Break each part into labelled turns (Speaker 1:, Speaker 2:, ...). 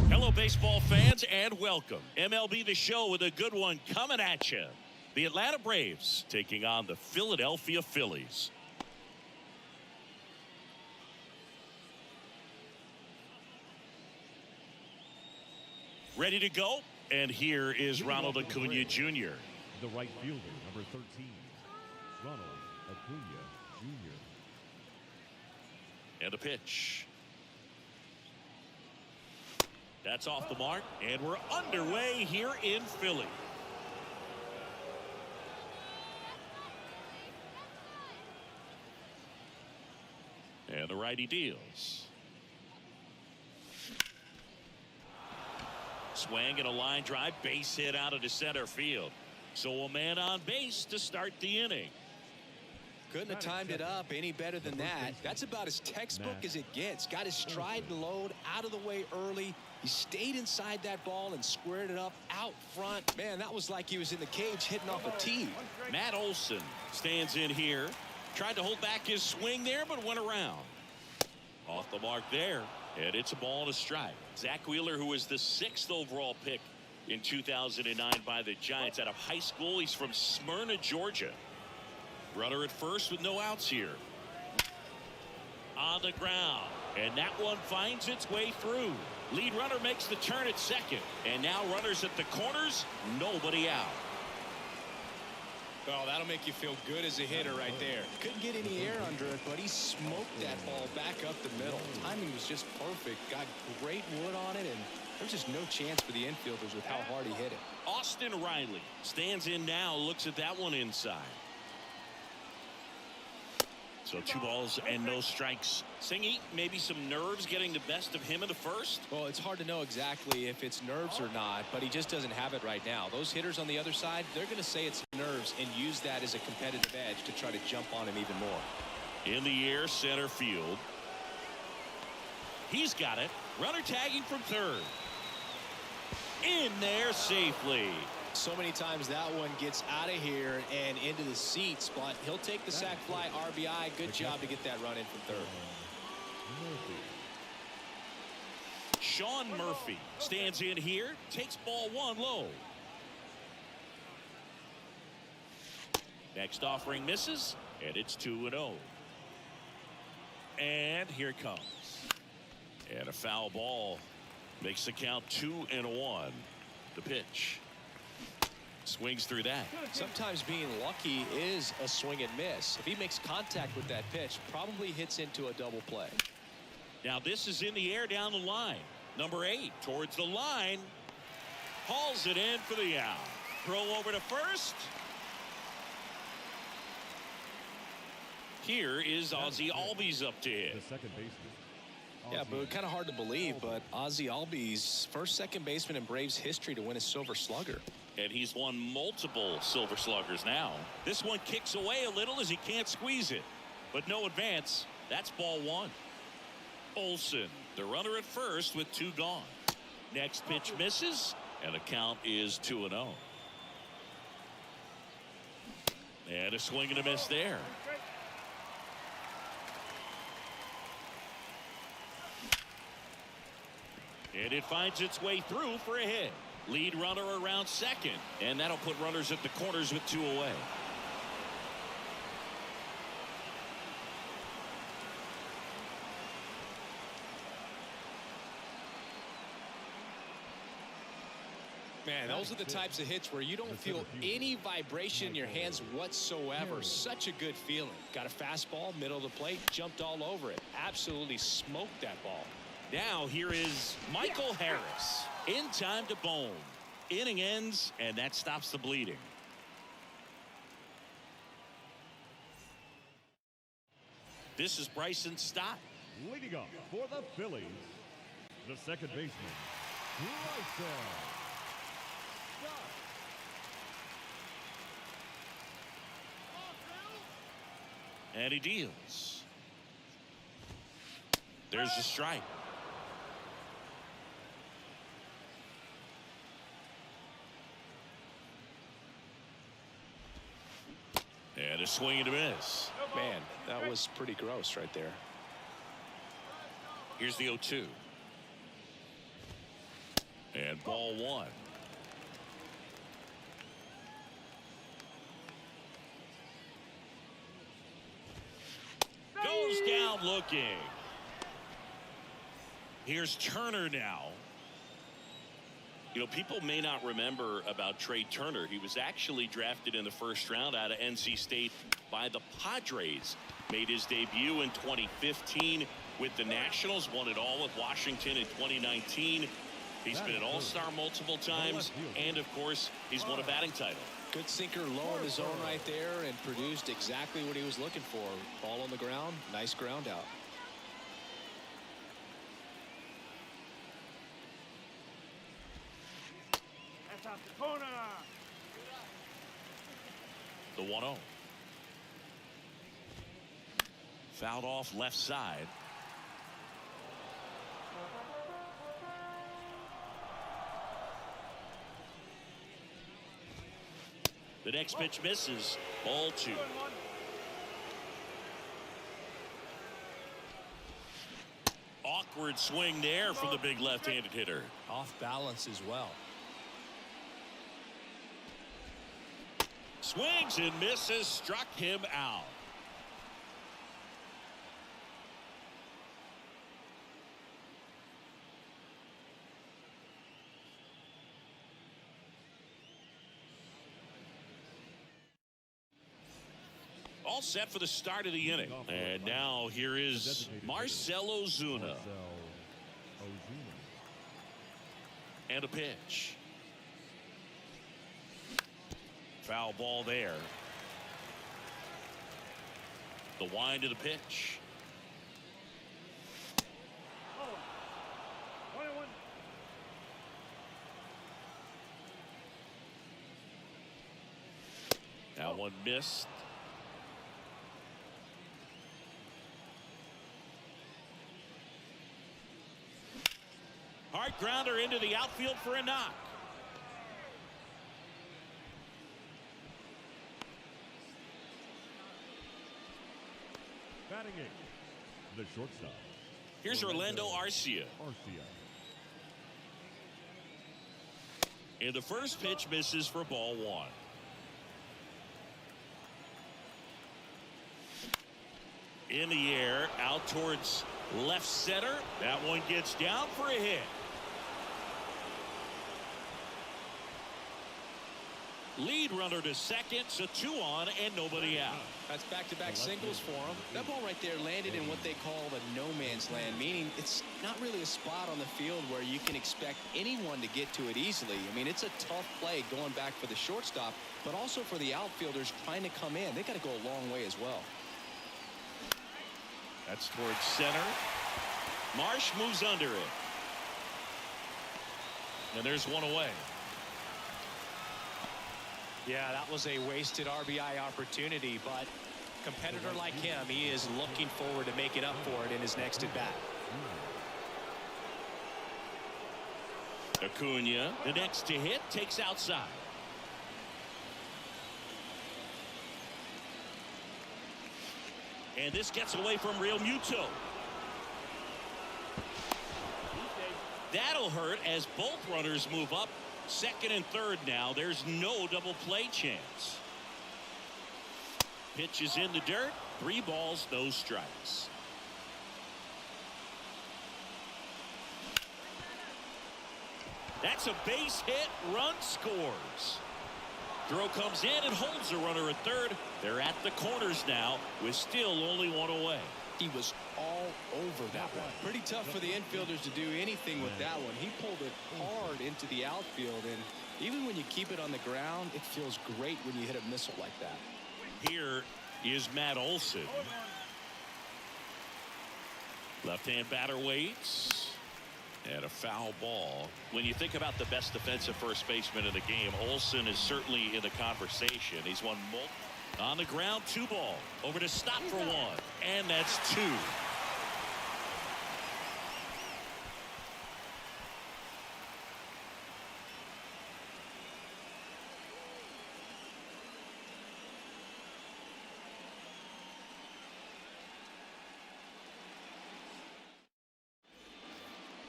Speaker 1: Hello, baseball fans, and welcome. MLB The Show with a good one coming at you. The Atlanta Braves taking on the Philadelphia Phillies. Ready to go? And here is Ronald Acuna Jr.
Speaker 2: The right fielder, number 13, Ronald Acuna Jr.
Speaker 1: And a pitch. That's off the mark, and we're underway here in Philly. And the righty deals. Swing and a line drive, base hit out of the center field. So a man on base to start the inning.
Speaker 3: Couldn't have timed it up any better than that. That's about as textbook as it gets. Got his stride and load out of the way early. He stayed inside that ball and squared it up out front. Man, that was like he was in the cage hitting off a tee.
Speaker 1: Matt Olson stands in here. Tried to hold back his swing there, but went around. Off the mark there. And it's a ball and a strike. Zach Wheeler, who was the 6th overall pick in 2009 by the Giants out of high school. He's from Smyrna, Georgia. Runner at first with no outs here. On the ground. And that one finds its way through. Lead runner makes the turn at second. And now runners at the corners. Nobody out.
Speaker 3: Oh, that'll make you feel good as a hitter right there. Couldn't get any air under it, but he smoked that ball back up the middle. Timing was just perfect. Got great wood on it, and there's just no chance for the infielders with how hard he hit it.
Speaker 1: Austin Riley stands in now, looks at that one inside. So 2 balls and no strikes. Singy, maybe some nerves getting the best of him in the first?
Speaker 3: Well, it's hard to know exactly if it's nerves or not, but he just doesn't have it right now. Those hitters on the other side, they're going to say it's nerves and use that as a competitive edge to try to jump on him even more.
Speaker 1: In the air, center field. He's got it. Runner tagging from third. In there safely.
Speaker 3: So many times that one gets out of here and into the seats, but he'll take the sac fly RBI. Good job to get that run in from third.
Speaker 1: Sean Murphy stands in here, takes ball 1 low. Next offering misses, and it's 2-0. And And here it comes. And a foul ball makes the count 2-1. The pitch. Swings through that.
Speaker 3: Sometimes being lucky is a swing and miss. If he makes contact with that pitch, probably hits into a double play.
Speaker 1: Now this is in the air down the line. Number 8 towards the line. Hauls it in for the out. Throw over to first. Here is Ozzie Albies up to hit.
Speaker 2: The second baseman.
Speaker 3: Yeah, but kind of hard to believe, but Ozzie Albies, first second baseman in Braves history to win a Silver Slugger.
Speaker 1: And he's won multiple Silver Sluggers now. This one kicks away a little as he can't squeeze it. But no advance. That's ball 1. Olsen, the runner at first with 2 gone. Next pitch misses, and the count is 2-0. And a swing and a miss there. And it finds its way through for a hit. Lead runner around second. And that'll put runners at the corners with 2 away.
Speaker 3: Man, those are the types of hits where you don't feel any vibration in your hands whatsoever. Such a good feeling. Got a fastball, middle of the plate, jumped all over it. Absolutely smoked that ball.
Speaker 1: Now here is Michael Harris. In time to Bohm. Inning ends, and that stops the bleeding. This is Bryson Stott.
Speaker 2: Leading up for the Phillies, the second baseman, Bryson Stott.
Speaker 1: And he deals. There's a strike. And a swing and a miss.
Speaker 3: Man, that was pretty gross right there.
Speaker 1: Here's the 0-2. And ball 1. Goes down looking. Here's Turner now. You know, people may not remember about Trey Turner. He was actually drafted in the first round out of NC State by the Padres. Made his debut in 2015 with the Nationals. Won it all with Washington in 2019. He's been an all-star multiple times. And, of course, he's won a batting title.
Speaker 3: Good sinker low in the zone right there and produced exactly what he was looking for. Ball on the ground. Nice ground out.
Speaker 4: Out the corner.
Speaker 1: The 1-0. Fouled off left side. The next pitch misses. Ball 2. Awkward swing there from the big left-handed hitter.
Speaker 3: Off balance as well.
Speaker 1: Swings and misses, struck him out. All set for the start of the inning. And now here is Marcell Ozuna. And a pitch. Foul ball there. The wind of the pitch. Now one missed. Hard grounder into the outfield for a knock.
Speaker 2: Batting 8, the shortstop.
Speaker 1: Here's Orlando Arcia. And the first pitch misses for ball 1. In the air, out towards left center. That one gets down for a hit. Lead runner to second, so 2 on and nobody out.
Speaker 3: That's back-to-back singles for him. That ball right there landed in what they call the no man's land, meaning it's not really a spot on the field where you can expect anyone to get to it easily. I mean, it's a tough play going back for the shortstop, but also for the outfielders trying to come in. They got to go a long way as well.
Speaker 1: That's towards center. Marsh moves under it. And there's one away.
Speaker 5: Yeah, that was a wasted RBI opportunity, but competitor like him, he is looking forward to making up for it in his next at bat.
Speaker 1: Acuna, the next to hit, takes outside. And this gets away from Real Muto. That'll hurt as both runners move up. Second and third now. There's no double play chance. Pitch is in the dirt. 3 balls, no strikes. That's a base hit. Run scores. Throw comes in and holds the runner at third. They're at the corners now with still only 1 away.
Speaker 3: He was all over that one. Pretty tough for the infielders to do anything with that one. He pulled it hard into the outfield, and even when you keep it on the ground, it feels great when you hit a missile like that.
Speaker 1: Here is Matt Olson. Left-hand batter waits. And a foul ball. When you think about the best defensive first baseman in the game, Olson is certainly in the conversation. He's won multiple. On the ground, 2 ball. Over to stop for 1. And that's 2.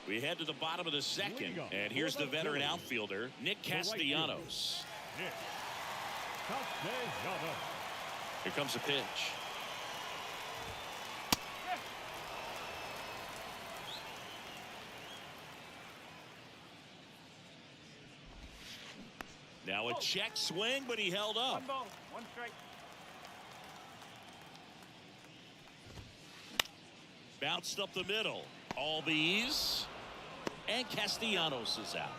Speaker 1: We head to the bottom of the second. And here's the veteran outfielder, Nick Castellanos. Here comes a pitch. Now a check swing, but he held up.
Speaker 4: 1 ball, 1 strike.
Speaker 1: Bounced up the middle. All these. And Castellanos is out.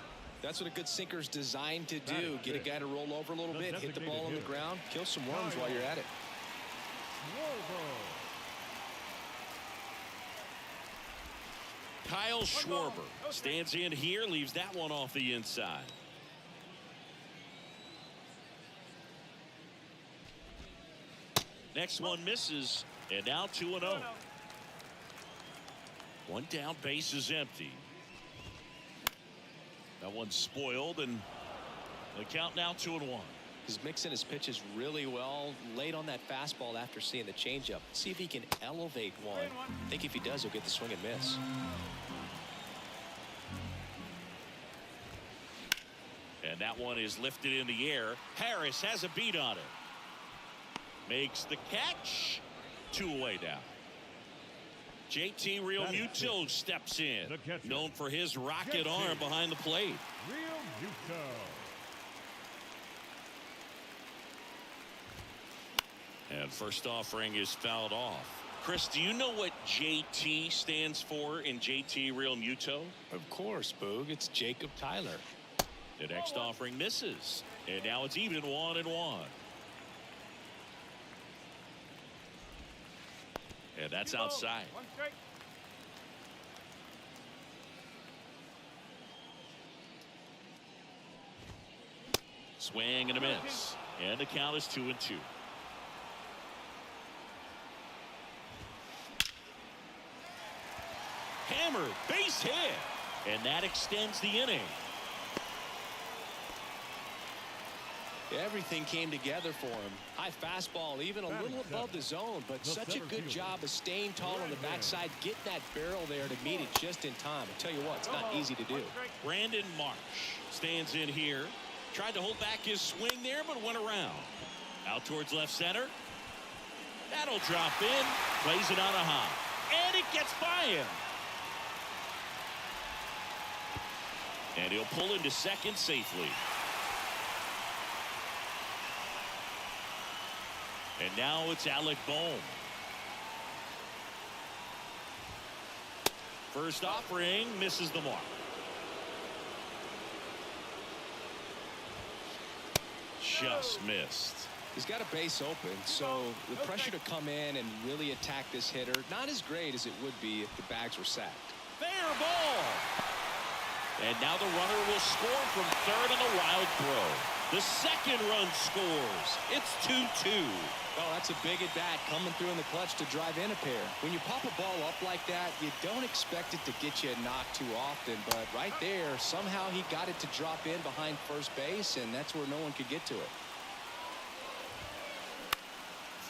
Speaker 3: That's what a good sinker's designed to do. Get a guy to roll over a little bit, hit the ball on the ground, kill some worms while you're at it.
Speaker 1: Kyle Schwarber stands in here, leaves that one off the inside. Next one misses, and now 2-0. 1 down, base is empty. That one's spoiled, and the count now 2-1.
Speaker 3: He's mixing his pitches really well. Late on that fastball after seeing the changeup. See if he can elevate one. I think if he does, he'll get the swing and miss.
Speaker 1: And that one is lifted in the air. Harris has a beat on it. Makes the catch. 2 away now. JT Real Muto steps in. Known for his rocket arm behind the plate.
Speaker 2: Real Muto.
Speaker 1: And first offering is fouled off. Chris, do you know what JT stands for in JT Real Muto?
Speaker 3: Of course, Boog. It's Jacob Tyler.
Speaker 1: The next offering misses. And now it's even 1-1. And that's outside.
Speaker 4: 1 strike.
Speaker 1: Swing and a miss. And the count is 2-2. Hammered, base hit. And that extends the inning.
Speaker 3: Everything came together for him. High fastball, even a little above the zone, but such a good job of staying tall on the backside, getting that barrel there to meet it just in time. I tell you what, it's not easy to do.
Speaker 1: Brandon Marsh stands in here. Tried to hold back his swing there, but went around. Out towards left center. That'll drop in. Plays it on a hop. And it gets by him. And he'll pull into second safely. And now it's Alec Bohm. First offering misses the mark. Just missed.
Speaker 3: He's got a base open, so the pressure to come in and really attack this hitter, not as great as it would be if the bags were sacked.
Speaker 1: Fair ball. And now the runner will score from third on the wild throw. The second run scores. It's 2-2.
Speaker 3: Oh, that's a big at bat coming through in the clutch to drive in a pair. When you pop a ball up like that, you don't expect it to get you a knock too often, but right there, somehow he got it to drop in behind first base, and that's where no one could get to it.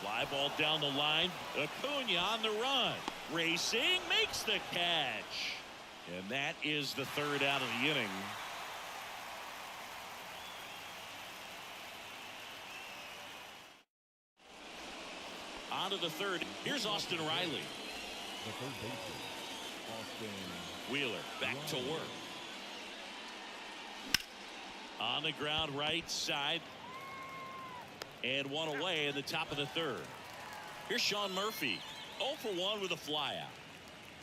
Speaker 1: Fly ball down the line. Acuna on the run. Racing, makes the catch. And that is the third out of the inning. On to the third. Here's Austin Riley.
Speaker 2: The third baseman, Austin
Speaker 1: Wheeler back to work. On the ground right side. And one away in the top of the third. Here's Sean Murphy. 0 for 1 with a flyout.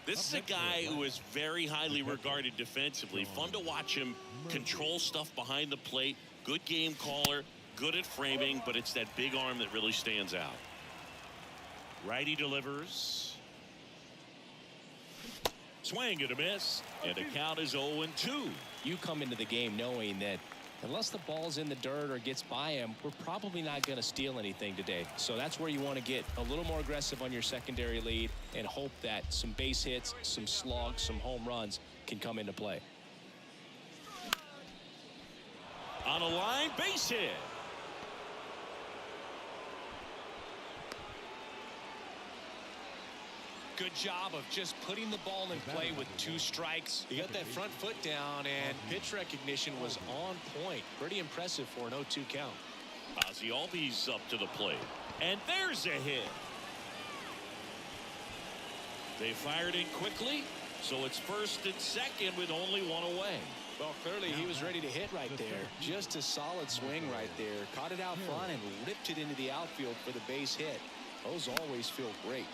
Speaker 1: This is a guy who is very highly regarded defensively. Fun to watch him control stuff behind the plate. Good game caller. Good at framing. But it's that big arm that really stands out. Righty delivers. Swing and a miss. And the count is 0-2.
Speaker 3: You come into the game knowing that unless the ball's in the dirt or gets by him, we're probably not going to steal anything today. So that's where you want to get a little more aggressive on your secondary lead and hope that some base hits, some slugs, some home runs can come into play.
Speaker 1: On a line, base hit.
Speaker 5: Good job of just putting the ball in play with 2 strikes. He got that front foot down, and pitch recognition was on point. Pretty impressive for an 0-2 count.
Speaker 1: Ozzie Albies up to the plate. And there's a hit. They fired in quickly, so it's first and second with only one away.
Speaker 3: Well, clearly he was ready to hit right there. Just a solid swing right there. Caught it out front and ripped it into the outfield for the base hit. Those always feel great.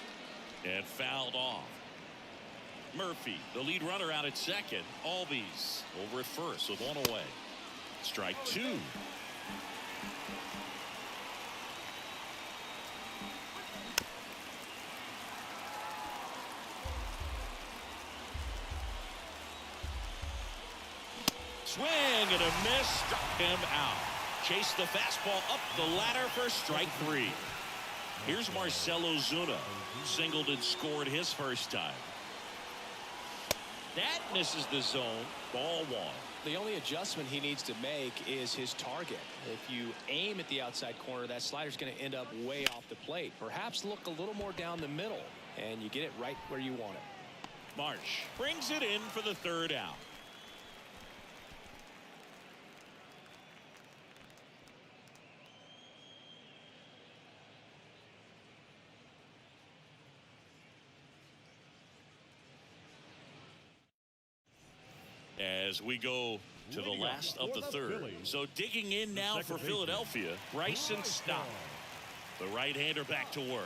Speaker 1: And fouled off. Murphy, the lead runner, out at second. Albies over at first with one away. Strike 2. Swing and a miss. Struck him out. Chased the fastball up the ladder for strike 3. Here's Marcell Ozuna. Singled and scored his first time. That misses the zone. Ball 1.
Speaker 3: The only adjustment he needs to make is his target. If you aim at the outside corner, that slider's going to end up way off the plate. Perhaps look a little more down the middle, and you get it right where you want it.
Speaker 1: Marsh brings it in for the third out. As we go to the last of the third. So digging in now for Philadelphia, Bryson Stott. The right-hander back to work.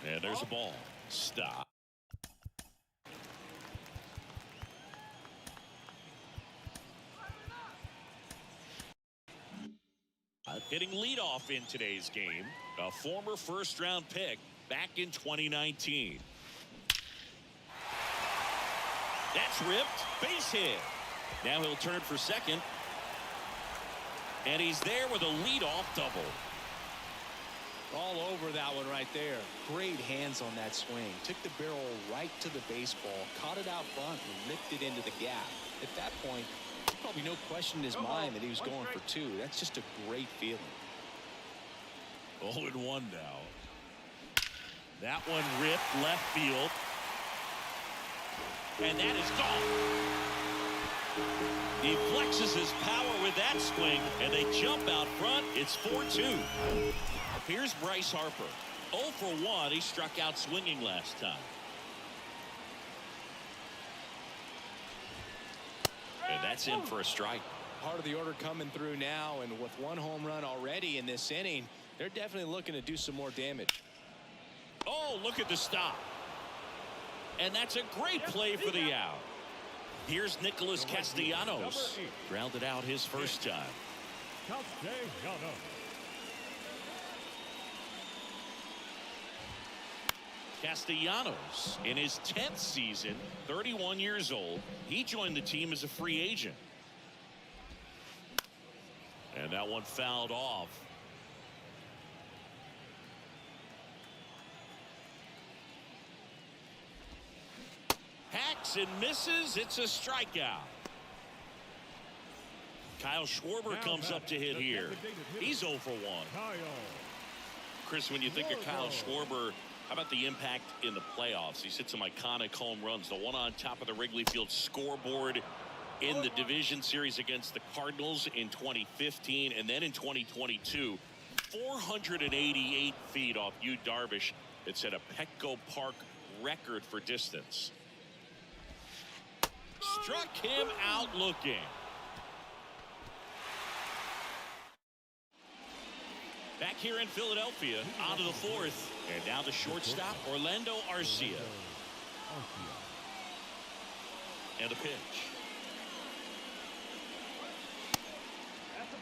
Speaker 1: And there's a ball. Stott. Hitting leadoff in today's game. A former first-round pick back in 2019. That's ripped. Base hit. Now he'll turn for second. And he's there with a leadoff double.
Speaker 3: All over that one right there. Great hands on that swing. Took the barrel right to the baseball. Caught it out front and ripped it into the gap. At that point, there's probably no question in his mind that he was going for 2. That's just a great feeling.
Speaker 1: 0-1 now. That one ripped left field. And that is gone. He flexes his power with that swing, and they jump out front. It's 4-2. Here's Bryce Harper. 0 for 1. He struck out swinging last time. And that's in for a strike.
Speaker 3: Part of the order coming through now, and with one home run already in this inning, they're definitely looking to do some more damage.
Speaker 1: Oh, look at the stop. And that's a great play for the out. Here's Nicholas Castellanos. Grounded out his first time.
Speaker 2: Castellanos.
Speaker 1: Castellanos, in his 10th season, 31 years old. He joined the team as a free agent. And that one fouled off. Hacks and misses. It's a strikeout. Kyle Schwarber comes up to hit here. He's 0 for 1. Chris, when you think of Kyle Schwarber, how about the impact in the playoffs? He's hit some iconic home runs. The one on top of the Wrigley Field scoreboard in the division series against the Cardinals in 2015, and then in 2022, 488 feet off Yu Darvish. It set a Petco Park record for distance. Struck him out looking. Back here in Philadelphia, on to the fourth. And now the shortstop, Orlando Arcia. And the pitch.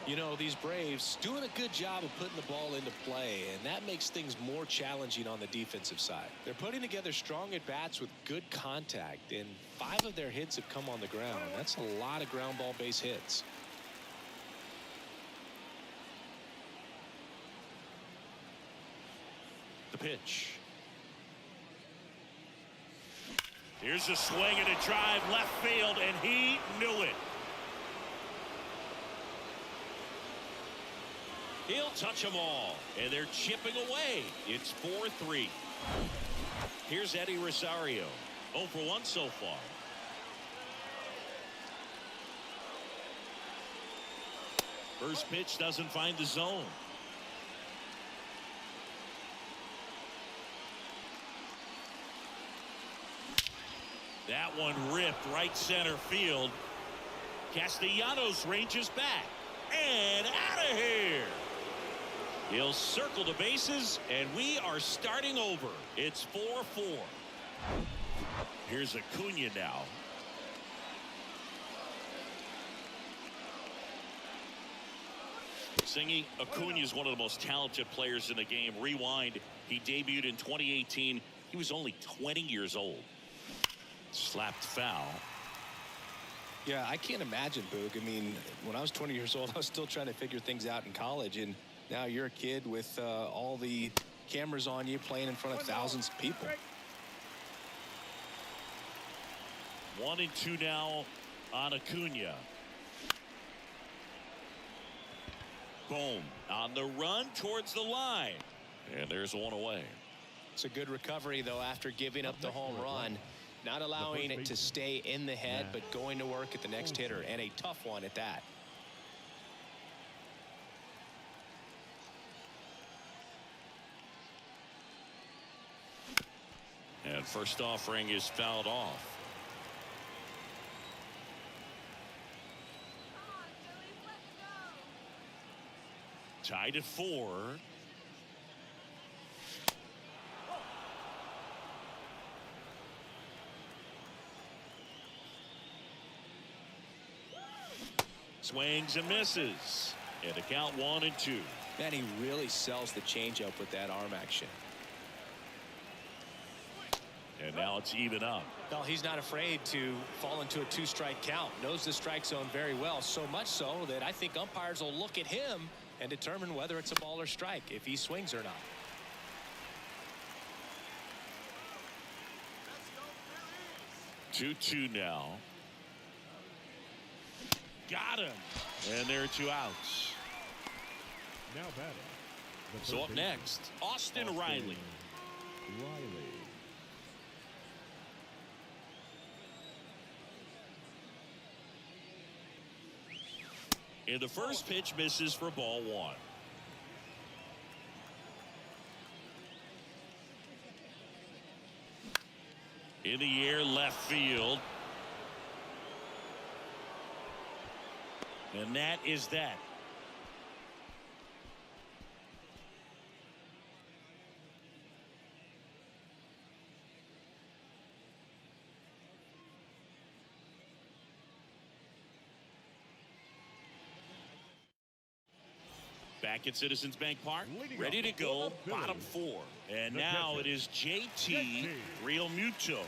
Speaker 3: You know, these Braves doing a good job of putting the ball into play, and that makes things more challenging on the defensive side. They're putting together strong at-bats with good contact, and 5 of their hits have come on the ground. That's a lot of ground ball base hits.
Speaker 1: The pitch. Here's a swing and a drive left field, and he knew it. He'll touch them all, and they're chipping away. It's 4-3. Here's Eddie Rosario. 0 for 1 so far. First pitch doesn't find the zone. That one ripped right center field. Castellanos ranges back and out of here. He'll circle the bases, and we are starting over. It's 4-4. Here's Acuna now. Singy, Acuna is one of the most talented players in the game. Rewind, he debuted in 2018. He was only 20 years old. Slapped foul.
Speaker 3: Yeah, I can't imagine, Boog. I mean, when I was 20 years old, I was still trying to figure things out in college, and now you're a kid with all the cameras on you, playing in front of thousands of people.
Speaker 1: 1-2 now on Acuna. Boom. On the run towards the line. And there's one away.
Speaker 3: It's a good recovery, though, after giving up the home run. Not allowing it to stay in the head, but going to work at the next hitter, and a tough one at that.
Speaker 1: And first offering is fouled off. Tied at 4. Swings and misses. And the count 1-2.
Speaker 3: Man, he really sells the changeup with that arm action.
Speaker 1: And now it's even up.
Speaker 3: Well, he's not afraid to fall into a 2-strike count. Knows the strike zone very well, so much so that I think umpires will look at him and determine whether it's a ball or strike, if he swings or not.
Speaker 1: Two now. Got him. And there are 2 outs.
Speaker 2: Now batting.
Speaker 1: So up next, Austin Riley. And the first pitch misses for ball 1. In the air, left field. And that is that. Back at Citizens Bank Park, ready to go, bottom 4. And now it is JT Realmuto.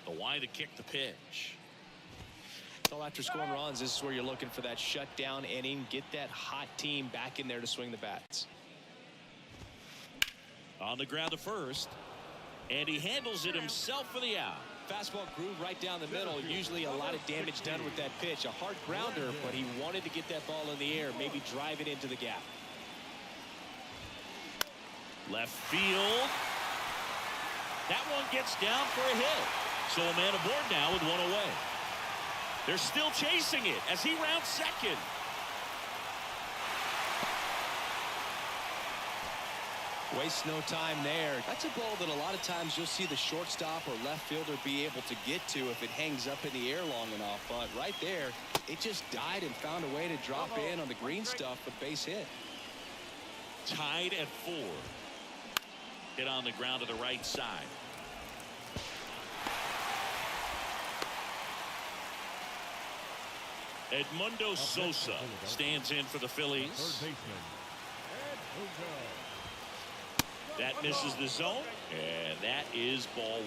Speaker 1: The wide to kick the pitch.
Speaker 5: So after scoring runs, this is where you're looking for that shutdown inning. Get that hot team back in there to swing the bats.
Speaker 1: On the ground to first. And he handles it himself for the out.
Speaker 5: Fastball grooved right down the middle. Usually a lot of damage done with that pitch. A hard grounder, but he wanted to get that ball in the air, maybe drive it into the gap.
Speaker 1: Left field. That one gets down for a hit. So a man aboard now with one away. They're still chasing it as he rounds second.
Speaker 3: Waste no time there. That's a ball that a lot of times you'll see the shortstop or left fielder be able to get to if it hangs up in the air long enough. But right there, it just died and found a way to drop in on the green stuff for base hit.
Speaker 1: Tied at 4. Hit on the ground to the right side. Edmundo Sosa stands in for the Phillies. That misses the zone, and that is ball 1.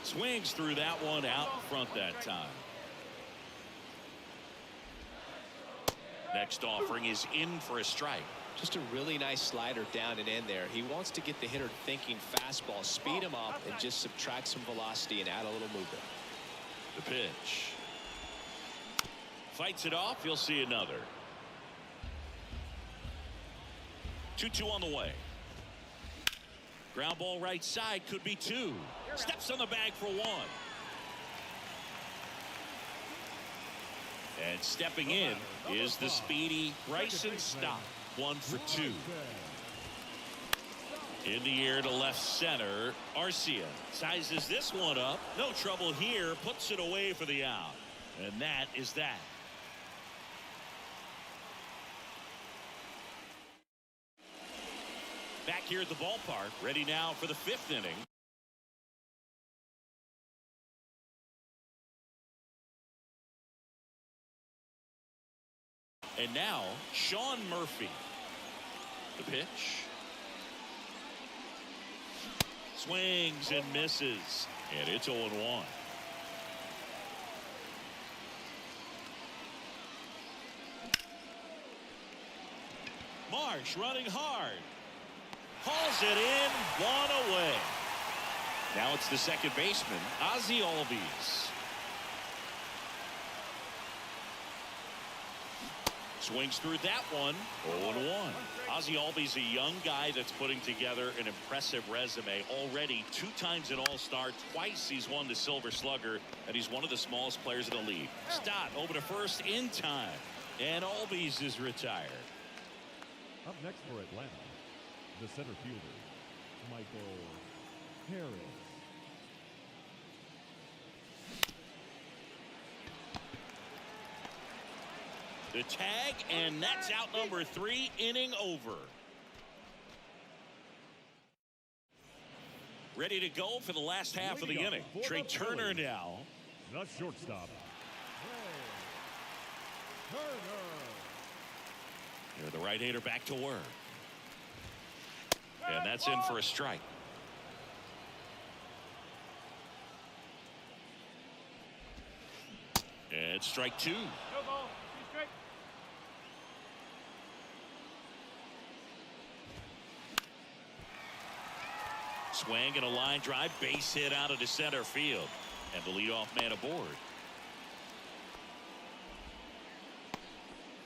Speaker 1: Swings through that one out front that time. Next offering is in for a strike.
Speaker 5: Just a really nice slider down and in there. He wants to get the hitter thinking fastball, speed him up, and just subtract some velocity and add a little movement.
Speaker 1: The pitch. Fights it off. You'll see another. 2-2 on the way. Ground ball right side, could be 2. Steps on the bag for 1. And stepping in is the speedy Bryson Stott. 1 for 2. In the air to left center. Arcia sizes this one up. No trouble here. Puts it away for the out. And that is that. Back here at the ballpark, ready now for the 5th inning. And now, Sean Murphy. The pitch. Swings and misses. And it's 0-1. Marsh running hard. Hauls it in, 1 away. Now it's the second baseman, Ozzie Albies. Swings through that one, 0-1. Ozzie Albies, a young guy that's putting together an impressive resume. Already 2 times an All-Star, twice he's won the Silver Slugger, and he's one of the smallest players in the league. Stott over to first in time, and Albies is retired.
Speaker 2: Up next for Atlanta, the center fielder, Michael Harris.
Speaker 1: The tag, and that's out number 3, inning over. Ready to go for the last half of the inning. Trey Turner now.
Speaker 2: The shortstop, Trey Turner.
Speaker 1: Here the right-hander back to work. And that's in for a strike. And strike 2. Swing and a line drive, base hit out of the center field. And the leadoff man aboard.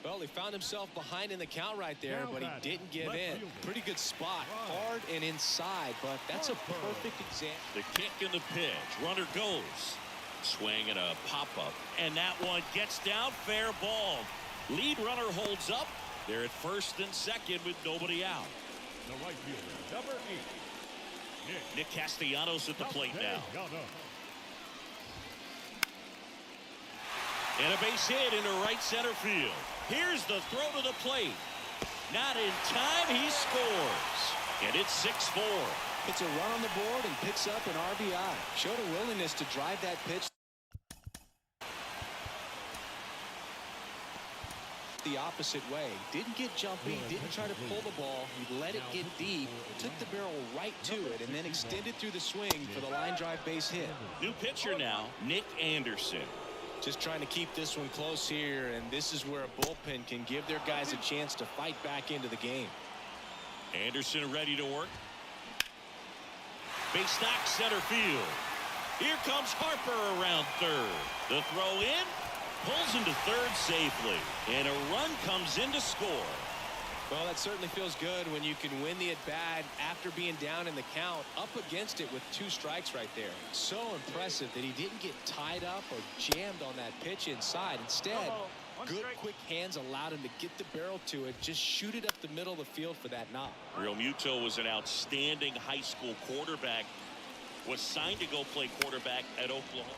Speaker 3: Well, he found himself behind in the count right there, but he didn't give in. Pretty good spot, hard and inside, but that's a perfect example.
Speaker 1: The kick and the pitch. Runner goes. Swing and a pop-up. And that one gets down, fair ball. Lead runner holds up. They're at first and second with nobody out.
Speaker 2: The right fielder, number 8.
Speaker 1: Nick Castellanos at the plate now. And a base hit into right center field. Here's the throw to the plate. Not in time, he scores. And it's 6-4.
Speaker 3: Gets a run on the board and picks up an RBI. Showed a willingness to drive that pitch the opposite way. Didn't get jumpy, didn't try to pull the ball. He let it get deep, took the barrel right to it, and then extended through the swing for the line drive base hit.
Speaker 1: New pitcher now, Nick Anderson.
Speaker 5: Just trying to keep this one close here, and this is where a bullpen can give their guys a chance to fight back into the game.
Speaker 1: Anderson ready to work. Base knock center field. Here comes Harper around third. The throw in, pulls into third safely, and a run comes in to score.
Speaker 5: Well, that certainly feels good when you can win the at-bat after being down in the count, up against it with 2 strikes right there. So impressive that he didn't get tied up or jammed on that pitch inside. Instead, good quick hands allowed him to get the barrel to it, just shoot it up the middle of the field for that knock.
Speaker 1: Real Muto was an outstanding high school quarterback. Was signed to go play quarterback at Oklahoma.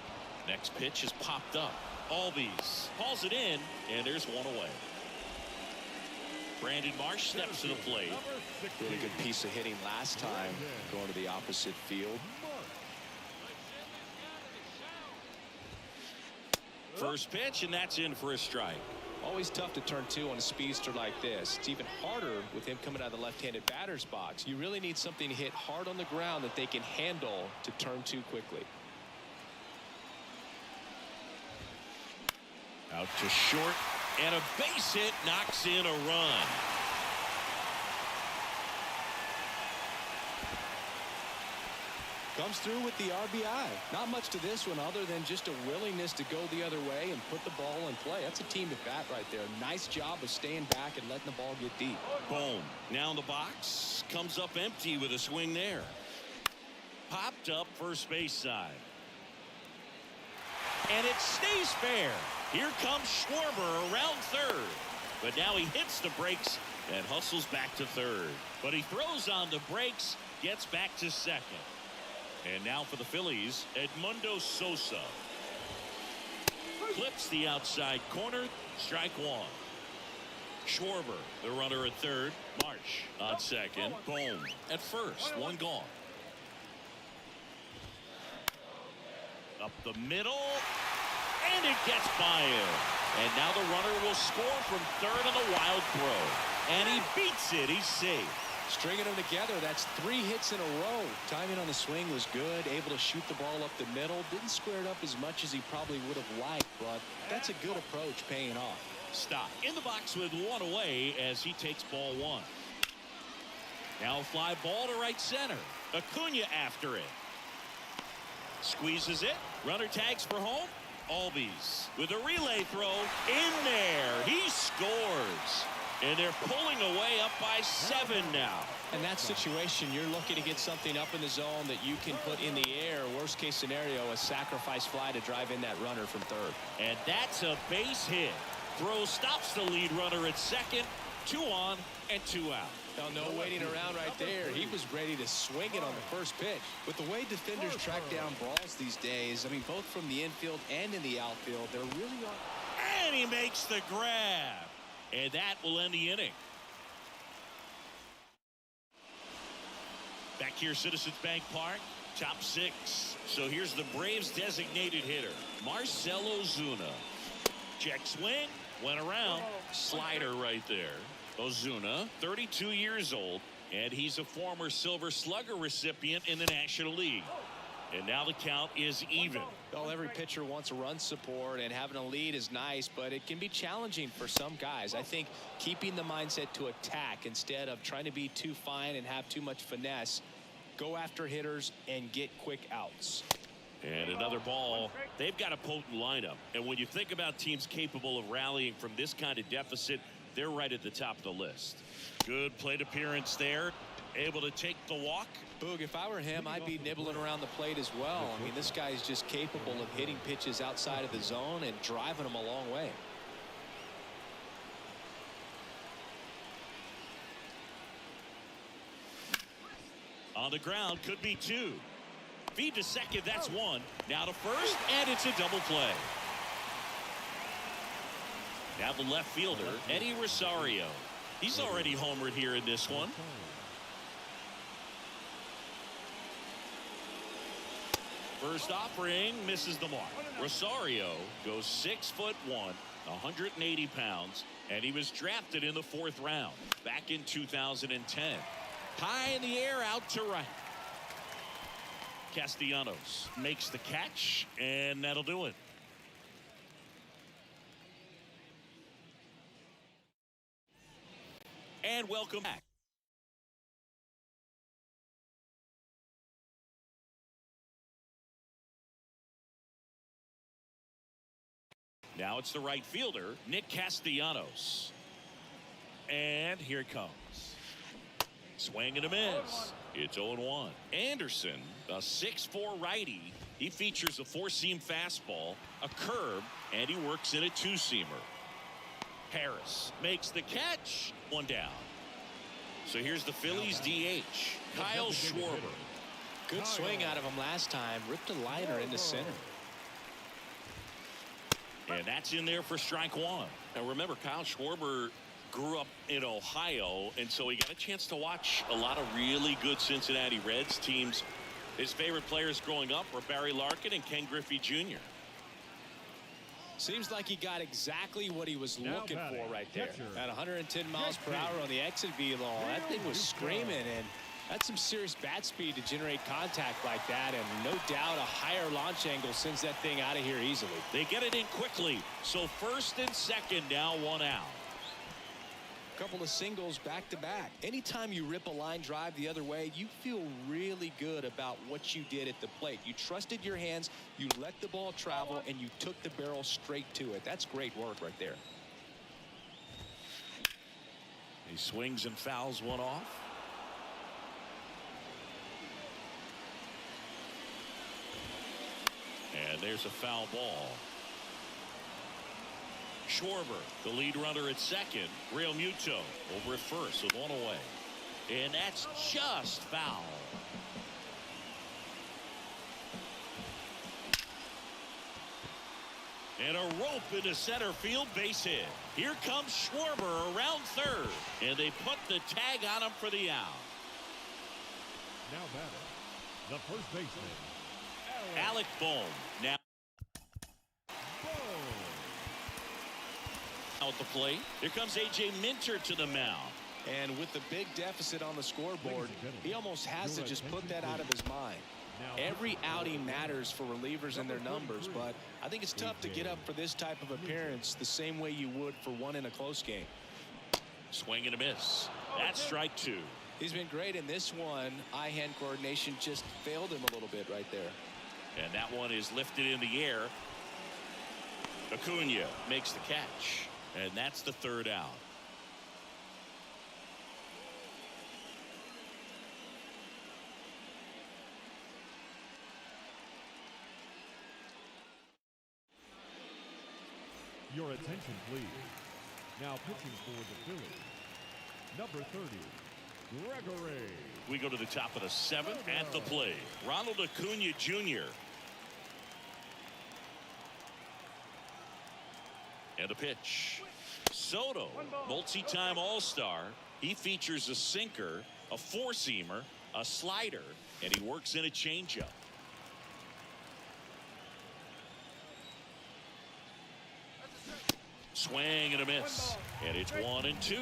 Speaker 1: Next pitch is popped up. Albies hauls it in, and there's one away. Brandon Marsh steps to the plate.
Speaker 3: Really good piece of hitting last time, going to the opposite field.
Speaker 1: First pitch, and that's in for a strike.
Speaker 5: Always tough to turn 2 on a speedster like this. It's even harder with him coming out of the left-handed batter's box. You really need something to hit hard on the ground that they can handle to turn 2 quickly.
Speaker 1: Out to short, and a base hit knocks in a run.
Speaker 3: Comes through with the RBI. Not much to this one other than just a willingness to go the other way and put the ball in play. That's a team at bat right there. Nice job of staying back and letting the ball get deep.
Speaker 1: Boom. Now in the box. Comes up empty with a swing there. Popped up first base side. And it stays fair. Here comes Schwarber around third. But now he hits the brakes and hustles back to third. But he throws on the brakes, gets back to second. And now for the Phillies, Edmundo Sosa. Clips the outside corner, strike 1. Schwarber, the runner at third. Marsh on second. Boom. At first, 1 gone. Up the middle. And it gets by him. And now the runner will score from third on the wild throw. And he beats it. He's safe.
Speaker 3: Stringing them together, that's 3 hits in a row. Timing on the swing was good, able to shoot the ball up the middle. Didn't square it up as much as he probably would have liked, but that's a good approach paying off.
Speaker 1: Stop in the box with 1 away as he takes ball 1. Now a fly ball to right center. Acuna after it. Squeezes it. Runner tags for home. Albies with a relay throw in there. He scores. And they're pulling away up by 7 now.
Speaker 5: In that situation, you're looking to get something up in the zone that you can put in the air. Worst case scenario, a sacrifice fly to drive in that runner from third.
Speaker 1: And that's a base hit. Throw stops the lead runner at second. 2 on and 2 out.
Speaker 5: No waiting around right there. He was ready to swing it on the first pitch.
Speaker 3: With the way defenders track down balls these days, I mean, both from the infield and in the outfield, they're really on.
Speaker 1: And he makes the grab. And that will end the inning. Back here, Citizens Bank Park, top 6. So here's the Braves designated hitter, Marcell Ozuna. Check swing, went around, slider right there. Ozuna, 32 years old, and he's a former Silver Slugger recipient in the National League. And now the count is even.
Speaker 5: Well, every pitcher wants a run support, and having a lead is nice, but it can be challenging for some guys. I think keeping the mindset to attack instead of trying to be too fine and have too much finesse, go after hitters and get quick outs.
Speaker 1: And another ball. They've got a potent lineup. And when you think about teams capable of rallying from this kind of deficit, they're right at the top of the list. Good plate appearance there. Able to take the walk.
Speaker 3: Boog, if I were him, I'd be nibbling around the plate as well. I mean, this guy is just capable of hitting pitches outside of the zone and driving them a long way.
Speaker 1: On the ground, could be 2. Feed to second, that's 1. Now to first, and it's a double play. Now the left fielder, Eddie Rosario. He's already homered here in this one. First offering misses the mark. Rosario goes 6'1", 180 pounds, and he was drafted in the 4th round back in 2010. High in the air, out to right. Castellanos makes the catch, and that'll do it. And welcome back. Now it's the right fielder, Nick Castellanos. And here it comes. Swing and a miss. It's 0-1. Anderson, a 6'4" righty. He features a 4-seam fastball, a curve, and he works in a 2-seamer. Harris makes the catch. 1 down. So here's the Phillies DH, Kyle Schwarber.
Speaker 5: Good swing out of him last time. Ripped a liner into center.
Speaker 1: And that's in there for strike 1. Now remember, Kyle Schwarber grew up in Ohio, and so he got a chance to watch a lot of really good Cincinnati Reds teams. His favorite players growing up were Barry Larkin and Ken Griffey Jr.
Speaker 5: Seems like he got exactly what he was looking for right there. At 110 miles per hour on the exit velo, that thing was screaming, and that's some serious bat speed to generate contact like that, and no doubt a higher launch angle sends that thing out of here easily.
Speaker 1: They get it in quickly, so first and second, now 1 out.
Speaker 3: Couple of singles back to back. Anytime you rip a line drive the other way, you feel really good about what you did at the plate. You trusted your hands, you let the ball travel, and you took the barrel straight to it. That's great work right there.
Speaker 1: He swings and fouls one off. And there's a foul ball. Schwarber, the lead runner at second. Real Muto over at first with 1 away. And that's just foul. And a rope into center field, base hit. Here comes Schwarber around third. And they put the tag on him for the out.
Speaker 2: Now batting, the first baseman,
Speaker 1: Alec Bohm. Now at the plate. Here comes A.J. Minter to the mound.
Speaker 3: And with the big deficit on the scoreboard, he almost has to just put that out of his mind. Every outing matters for relievers and their numbers, but I think it's tough to get up for this type of appearance the same way you would for one in a close game.
Speaker 1: Swing and a miss. That's strike 2.
Speaker 3: He's been great in this one. Eye-hand coordination just failed him a little bit right there.
Speaker 1: And that one is lifted in the air. Acuna makes the catch. And that's the 3rd out.
Speaker 2: your attention, please. Now pitching for the Phillies, number 30, Gregory.
Speaker 1: We go to the top of the 7th at the plate. Ronald Acuna Jr. And a pitch. Soto, multi-time All-Star. He features a sinker, a 4-seamer, a slider, and he works in a changeup. Swing and a miss. And it's 1-2.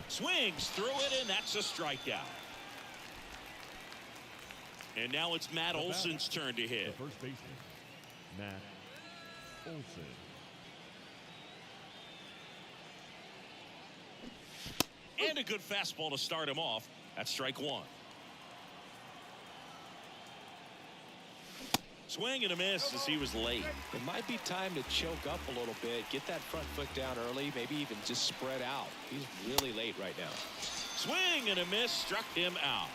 Speaker 1: Swings through it, and that's a strikeout. And now it's Matt Olson's turn to hit.
Speaker 2: The first baseman, Matt Olson.
Speaker 1: And a good fastball to start him off. That's strike 1. Swing and a miss as he was late.
Speaker 3: It might be time to choke up a little bit, get that front foot down early, maybe even just spread out. He's really late right now.
Speaker 1: Swing and a miss, struck him out.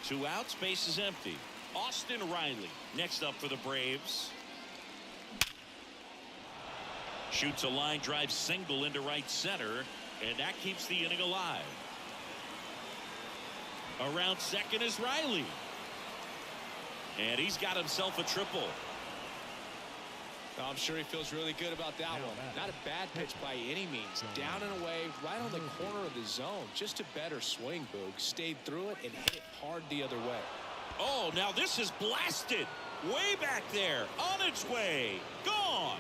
Speaker 1: 2 outs, base is empty. Austin Riley next up for the Braves. Shoots a line drive single into right center, and that keeps the inning alive. Around second is Riley. And he's got himself a triple.
Speaker 5: I'm sure he feels really good about that one. Not a bad pitch by any means. Down and away, right on the corner of the zone. Just a better swing, Boog. Stayed through it and hit it hard the other way.
Speaker 1: Oh, now this is blasted. Way back there. On its way. Gone.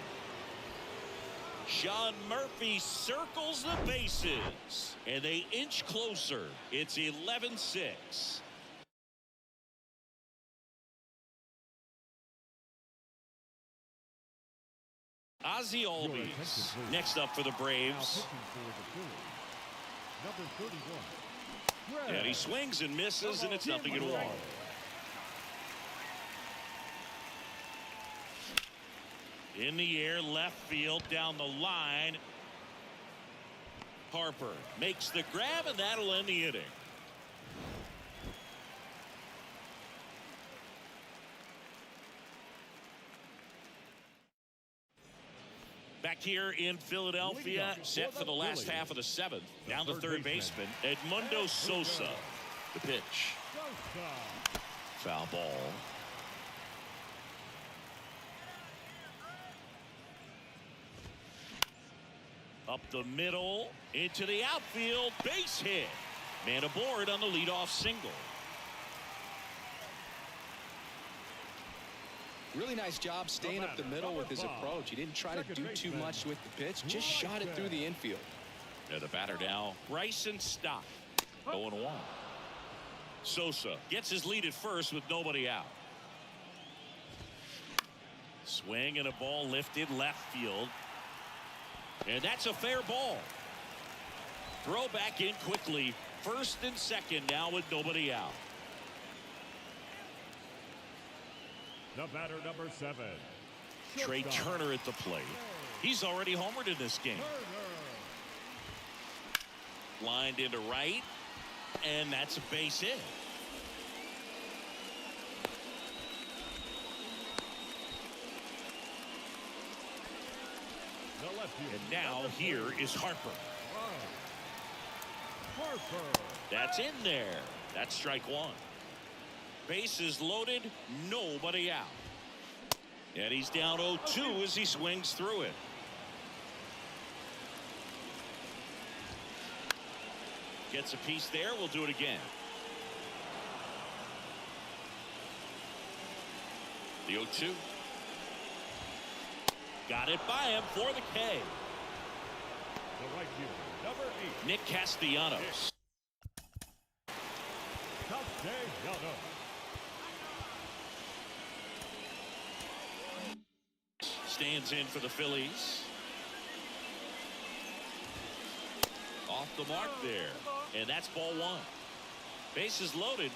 Speaker 1: Sean Murphy circles the bases. And they inch closer. It's 11-6. Ozzie Albies next up for the Braves.
Speaker 2: Number 31.
Speaker 1: And he swings and misses, and it's 0-1. In the air, left field, down the line. Harper makes the grab, and that'll end the inning. Back here in Philadelphia, set for the last half of the seventh. Down the third baseman, Edmundo Sosa. The pitch. Foul ball. Up the middle, into the outfield, base hit. Man aboard on the leadoff single.
Speaker 3: Really nice job staying up the middle with his approach. He didn't try to do too much with the pitch, just shot it through the infield.
Speaker 1: And the batter now, Bryson Stott, 0-1. Sosa gets his lead at first with nobody out. Swing and a ball lifted left field. And that's a fair ball. Throw back in quickly. First and second now with nobody out.
Speaker 2: The batter, number 7.
Speaker 1: Trey Turner at the plate. He's already homered in this game. Lined into right. And that's a base hit. And now here is Harper. That's in there. That's strike one. Bases loaded, nobody out. And he's down 0-2 as he swings through it. Gets a piece there. We'll do it again. The 0-2. Got it by him for the K.
Speaker 2: The right fielder, number 8.
Speaker 1: Nick Castellanos.
Speaker 2: Castellanos.
Speaker 1: Stands in for the Phillies. Off the mark there. And that's ball one. Bases loaded.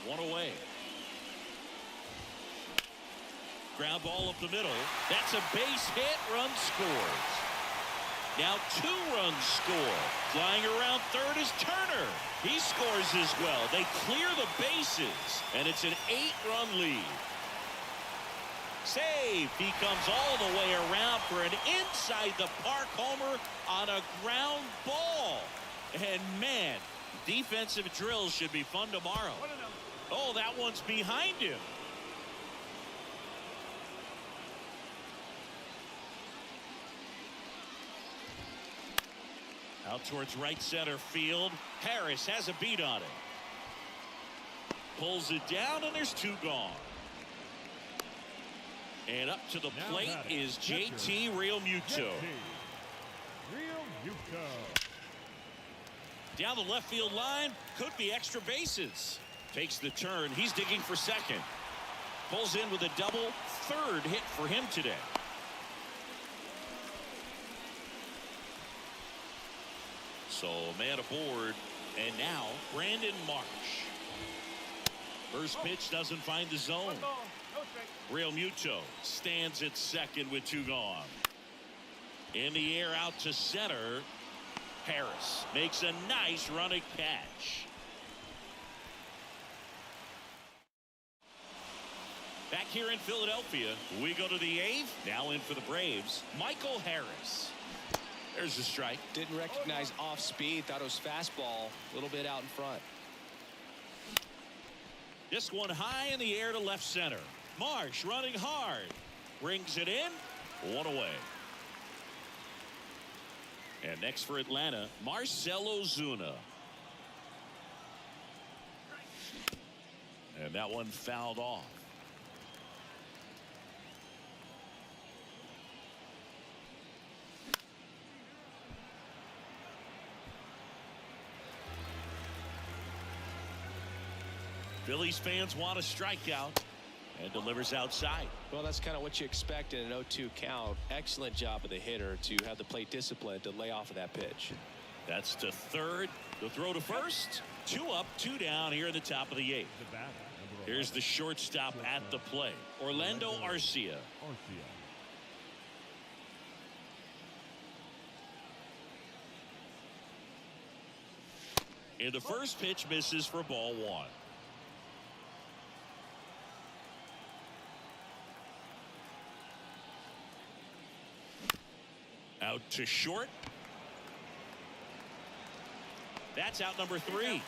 Speaker 1: One away. Ground ball up the middle. That's a base hit. Run scores. Now 2 runs score. Flying around third is Turner. He scores as well. They clear the bases. And it's an 8-run lead. Save. He comes all the way around for an inside the park homer on a ground ball. And man, defensive drills should be fun tomorrow. Oh, that one's behind him. Out towards right center field. Harris has a beat on it. Pulls it down, and there's 2 gone. And up to the plate is JT Realmuto. Down the left field line, could be extra bases. Takes the turn. He's digging for second. Pulls in with a double. 3rd hit for him today. So man aboard, and now Brandon Marsh. First pitch doesn't find the zone. Realmuto stands at second with 2 gone. In the air out to center. Harris makes a nice running catch. Back here in Philadelphia, we go to the 8th. Now in for the Braves, Michael Harris. There's the strike.
Speaker 5: Didn't recognize off speed. Thought it was fastball. A little bit out in front.
Speaker 1: This one high in the air to left center. Marsh running hard. Brings it in. One away. And next for Atlanta, Marcell Ozuna. And that one fouled off. Phillies fans want a strikeout, and delivers outside.
Speaker 5: Well, that's kind of what you expect in an 0-2 count. Excellent job of the hitter to have the plate discipline to lay off of that pitch.
Speaker 1: That's to third. The throw to first. 2 up, 2 down here in the top of the 8th. Here's the shortstop at the plate, Orlando Arcia. And the first pitch misses for ball 1. Out to short. That's out number 3.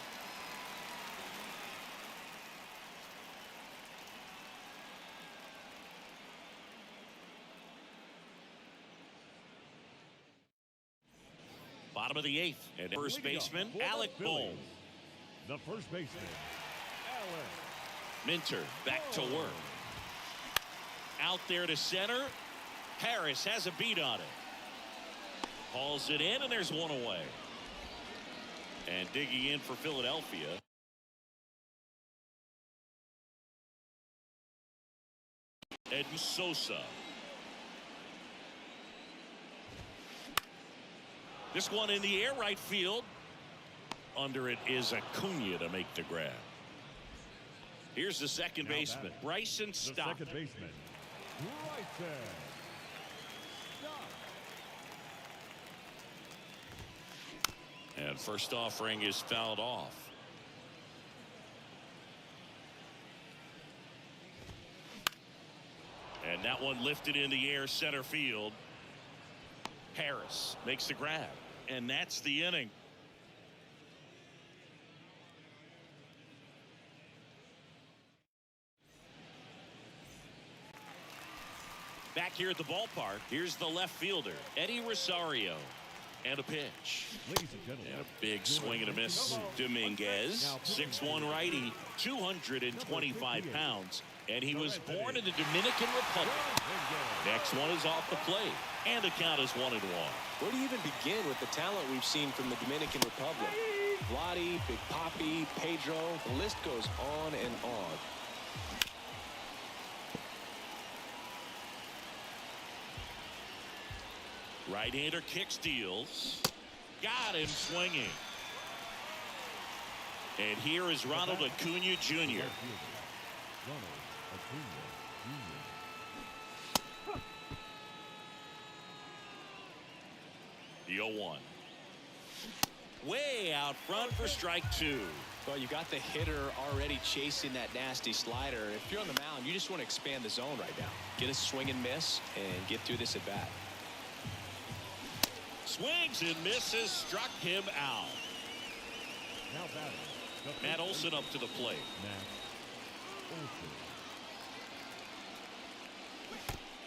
Speaker 1: Bottom of the 8th. And first baseman, Alec Bohm.
Speaker 2: The first baseman, Alec
Speaker 1: Minter back to work. Out there to center. Harris has a beat on it. Hauls it in, and there's one away. And digging in for Philadelphia. Ed Sosa. This one in the air, right field. Under it is Acuna to make the grab. Here's the second baseman, Bryson Stott.
Speaker 2: The second baseman, Bryson.
Speaker 1: And first offering is fouled off. And that one lifted in the air center field. Harris makes the grab. And that's the inning. Back here at the ballpark, here's the left fielder, Eddie Rosario. And a pitch.
Speaker 2: Ladies and gentlemen.
Speaker 1: And a big swing and a miss. Dominguez, 6'1" righty, 225 pounds. And he was born in the Dominican Republic. Next one is off the plate. And the count is 1-1.
Speaker 5: Where do you even begin with the talent we've seen from the Dominican Republic? Vladdy, Big Papi, Pedro, the list goes on and on.
Speaker 1: Right-hander kick steals. Got him swinging. And here is Ronald Acuna Jr.
Speaker 2: Ronald Acuna Jr.
Speaker 1: The 0-1. Way out front for strike 2.
Speaker 5: Well, you got the hitter already chasing that nasty slider. If you're on the mound, you just want to expand the zone right now. Get a swing and miss and get through this at bat.
Speaker 1: Swings and misses, struck him out.
Speaker 2: Now batting.
Speaker 1: Matt Olson up to the plate.
Speaker 2: Matt Olson.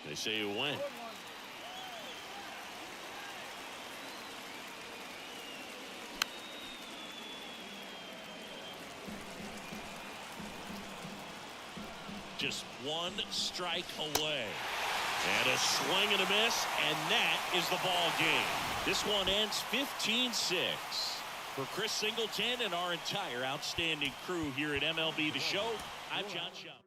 Speaker 1: They say you win. Just one strike away. And a swing and a miss, and that is the ball game. This one ends 15-6. For Chris Singleton and our entire outstanding crew here at MLB The Show, I'm John Schaub.